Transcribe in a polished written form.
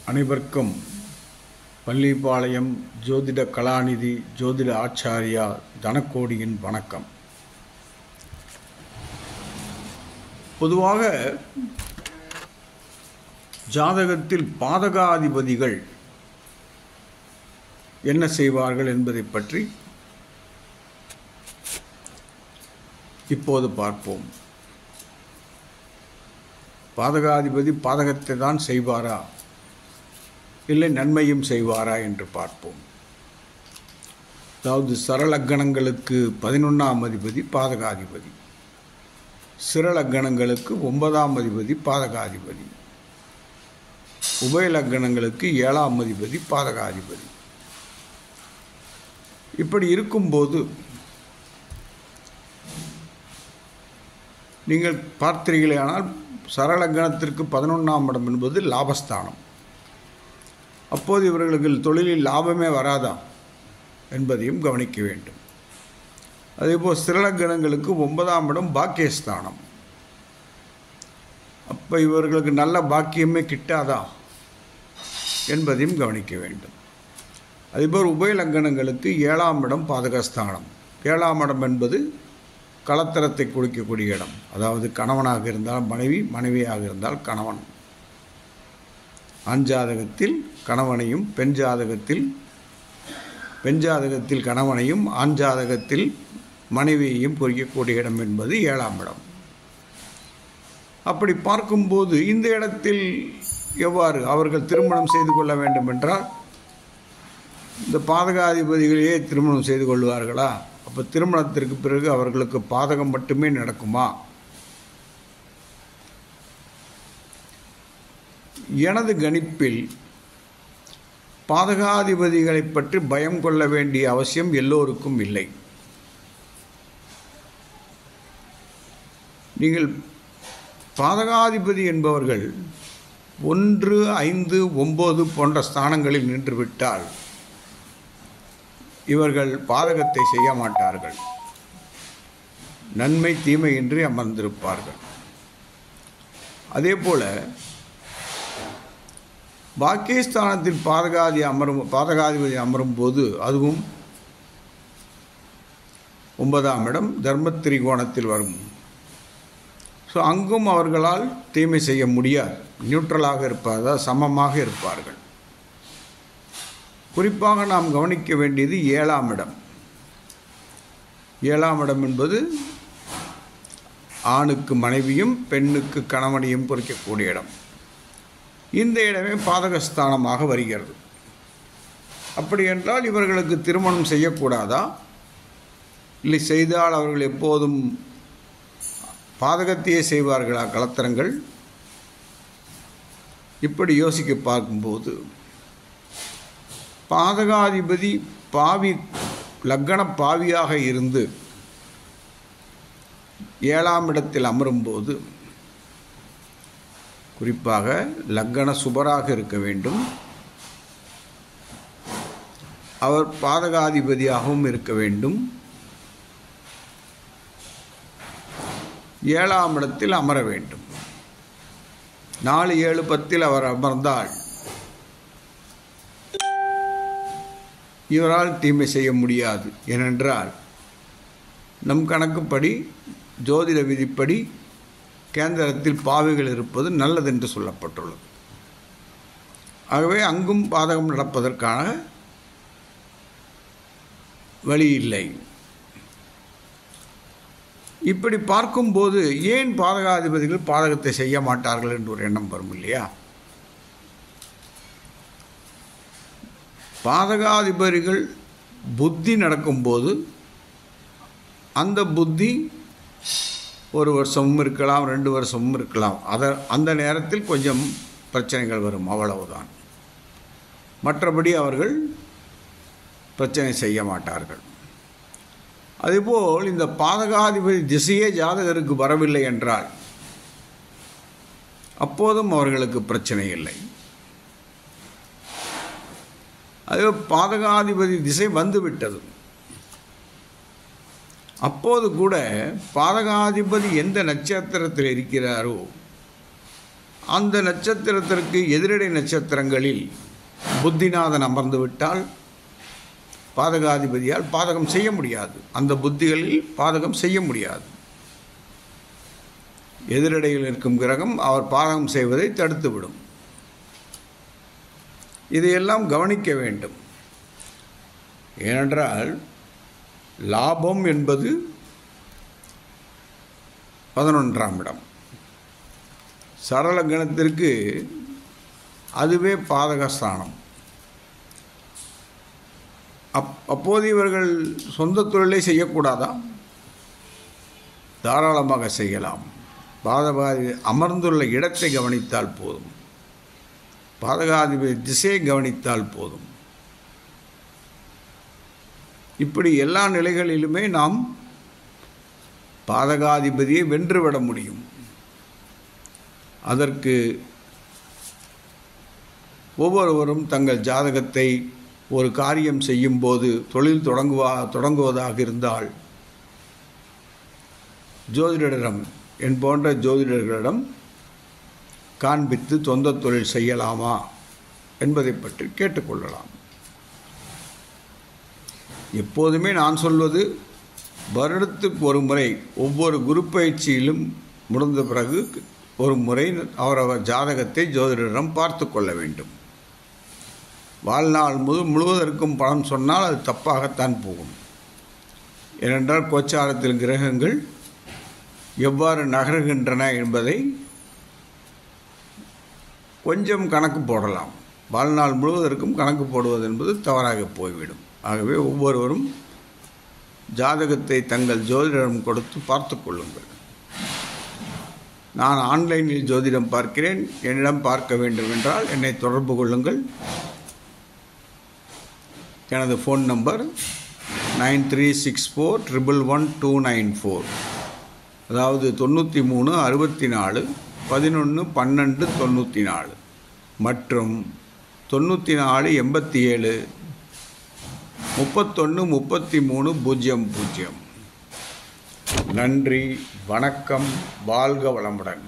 அனைவருக்கும் பள்ளிப்பாளையம் ஜோதிட கலாநிதி ஜோதிட ஆச்சாரியா தனக்கோடியின் வணக்கம். பொதுவாக ஜாதகத்தில் பாதகாதிபதிகள் என்ன செய்வார்கள் என்பதை பற்றி இப்போது பார்ப்போம். பாதகாதிபதி பாதகத்தை தான் செய்வாரா இல்லை நன்மையும் செய்வாரா என்று பார்ப்போம். அதாவது சரலக்கணங்களுக்கு 11ஆம் அதிபதி பாதகாதிபதி, சிரலக்கணங்களுக்கு 9ஆம் அதிபதி பாதகாதிபதி, உபயலக்கணங்களுக்கு 7ஆம் அதிபதி பாதகாதிபதி. இப்படி இருக்கும்போது நீங்கள் பார்த்தீர்களேயானால் சரலக்கணத்திற்கு 11ஆம் இடம் என்பது லாபஸ்தானம். அப்போது இவர்களுக்கு தொழிலில் லாபமே வராதா என்பதையும் கவனிக்க வேண்டும். அதேபோல் சிரலக்கணங்களுக்கு 9ஆம் இடம் பாக்கியஸ்தானம். அப்போ இவர்களுக்கு நல்ல பாக்கியமே கிட்டாதா என்பதையும் கவனிக்க வேண்டும். அதேபோல் உபயலக்கணங்களுக்கு 7ஆம் இடம் பாதகஸ்தானம். 7ஆம் இடம் என்பது கலத்தரத்தை கொடுக்கக்கூடிய இடம். அதாவது கணவனாக இருந்தால் மனைவி, மனைவியாக இருந்தால் கணவன். ஆண் ஜாதகத்தில் கணவனையும், பெண் ஜாதகத்தில் கணவனையும், ஆண் ஜாதகத்தில் மனைவியையும் குறிக்கக்கூடிய இடம் என்பது 7ஆம் இடம். அப்படி பார்க்கும்போது இந்த இடத்தில் எவ்வாறு அவர்கள் திருமணம் செய்து கொள்ள வேண்டும் என்றால், இந்த பாதகாதிபதிகளையே திருமணம் செய்து கொள்வார்களா? அப்போ திருமணத்திற்கு பிறகு அவர்களுக்கு பாதகம் மட்டுமே நடக்குமா? எனது கணிப்பில் பாதகாதிபதிகளை பற்றி பயம் கொள்ள வேண்டிய அவசியம் எல்லோருக்கும் இல்லை. நீங்கள் பாதகாதிபதி என்பவர்கள் 1, 5, 9 போன்ற ஸ்தானங்களில் நின்றுவிட்டால் இவர்கள் பாதகத்தை செய்ய மாட்டார்கள். நன்மை தீமையின்றி அமர்ந்திருப்பார்கள். அதே போல பாக்கியஸ்தானத்தில் பாதகாதிபதி அமரும் போது அதுவும் 9ஆம் இடம் தர்மத்திரிகோணத்தில் வரும். ஸோ அங்கும் அவர்களால் தீமை செய்ய முடியாது. நியூட்ரலாக இருப்பார்கள், சமமாக இருப்பார்கள். குறிப்பாக நாம் கவனிக்க வேண்டியது 7ஆம் இடம். 7ஆம் இடம் என்பது ஆணுக்கு மனைவியும் பெண்ணுக்கு கணவனையும் குறிக்கக்கூடிய இடம். இந்த இடமே பாதகஸ்தானமாக வருகிறது. அப்படி என்றால் இவர்களுக்கு திருமணம் செய்யக்கூடாதா? இல்லை செய்தால் அவர்கள் எப்போதும் பாதகத்தையே செய்வார்களா கலத்தரங்கள்? இப்படி யோசிக்க பார்க்கும்போது பாதகாதிபதி பாவி, லக்கண பாவியாக இருந்து 7ஆம் இடத்தில் அமரும்போது குறிப்பாக லக்கண சுபராக இருக்க வேண்டும். அவர் பாதகாதிபதியாகவும் இருக்க வேண்டும். 7ஆம் இடத்தில் அமர வேண்டும். 4, 7, 10 அவர் அமர்ந்தால் இவரால் தீமை செய்ய முடியாது. ஏனென்றால் நம் கணக்குப்படி, ஜோதிட விதிப்படி கேந்திரத்தில் பாவிகள் இருப்பது நல்லதென்று சொல்லப்பட்டுள்ளது. ஆகவே அங்கும் பாதகம் நடப்பதற்கான வழி இல்லை. இப்படி பார்க்கும்போது ஏன் பாதகாதிபதிகள் பாதகத்தை செய்ய மாட்டார்கள் என்று ஒரு எண்ணம் வரும் இல்லையா? பாதகாதிபதிகள் புத்தி நடக்கும்போது அந்த புத்தி 1 வருஷமும் இருக்கலாம், 2 வருஷமும் இருக்கலாம். அந்த நேரத்தில் கொஞ்சம் பிரச்சனைகள் வரும், அவ்வளவுதான். மற்றபடி அவர்கள் பிரச்சனை செய்ய மாட்டார்கள். அதேபோல் இந்த பாதகாதிபதி திசையே ஜாதகருக்கு வரவில்லை என்றால் அப்போதும் அவர்களுக்கு பிரச்சனை இல்லை. அதே பாதகாதிபதி திசை வந்துவிட்டது, அப்போது கூட பாதகாதிபதி எந்த நட்சத்திரத்தில் இருக்கிறாரோ அந்த நட்சத்திரத்திற்கு எதிரடை நட்சத்திரங்களில் புத்திநாதன் அமர்ந்து விட்டால் பாதகாதிபதியால் பாதகம் செய்ய முடியாது. அந்த புத்திகளில் பாதகம் செய்ய முடியாது. எதிரடையில் இருக்கும் கிரகம் அவர் பாதகம் செய்வதை தடுத்துவிடும். இதையெல்லாம் கவனிக்க வேண்டும். ஏனென்றால் லாபம் என்பது 11ஆம் இடம். சரளகணத்திற்கு அதுவே பாதகஸ்தானம். அப்போது இவர்கள் சொந்த தொழிலை செய்யக்கூடாதா? தாராளமாக செய்யலாம். பாதகாதிபதி அமர்ந்துள்ள இடத்தை கவனித்தால் போதும். பாதகாதிபதி திசையை கவனித்தால் போதும். இப்படி எல்லா நிலைகளிலுமே நாம் பாதகாதிபதியை வென்றுவிட முடியும். அதற்கு ஒவ்வொருவரும் தங்கள் ஜாதகத்தை ஒரு காரியம் செய்யும்போது, தொழில் தொடங்குவதாக இருந்தால் ஜோதிடரிடம், என் போன்ற ஜோதிடர்களிடம் காண்பித்து சொந்த தொழில் செய்யலாமா என்பதை பற்றி கேட்டுக்கொள்ளலாம். எப்போதுமே நான் சொல்வது, வருடத்துக்கு ஒரு முறை ஒவ்வொரு குரு பயிற்சியிலும் முடிந்த பிறகு ஒரு முறை அவரவர் ஜாதகத்தை ஜோதிடரிடம் பார்த்து கொள்ள வேண்டும். வாழ்நாள் முழுவதற்கும் பலன் சொன்னால் அது தப்பாகத்தான் போகும். ஏனென்றால் கோச்சாரத்தில் கிரகங்கள் எவ்வாறு நகர்கின்றன என்பதை கொஞ்சம் கணக்கு போடலாம். வாழ்நாள் முழுவதற்கும் கணக்கு போடுவது என்பது தவறாக போய்விடும். ஆகவே ஒவ்வொருவரும் ஜாதகத்தை தங்கள் ஜோதிடரிடம் கொடுத்து பார்த்து கொள்ளுங்கள். நான் ஆன்லைனில் ஜோதிடம் பார்க்கிறேன், என்னிடம் பார்க்க வேண்டும் என்றால் என்னை தொடர்பு கொள்ளுங்கள். எனது ஃபோன் நம்பர் 9364111294, அதாவது 93 64 11 12 94 மற்றும் 94 87 31 33 00. நன்றி, வணக்கம், வாழ்க வளமுடன்.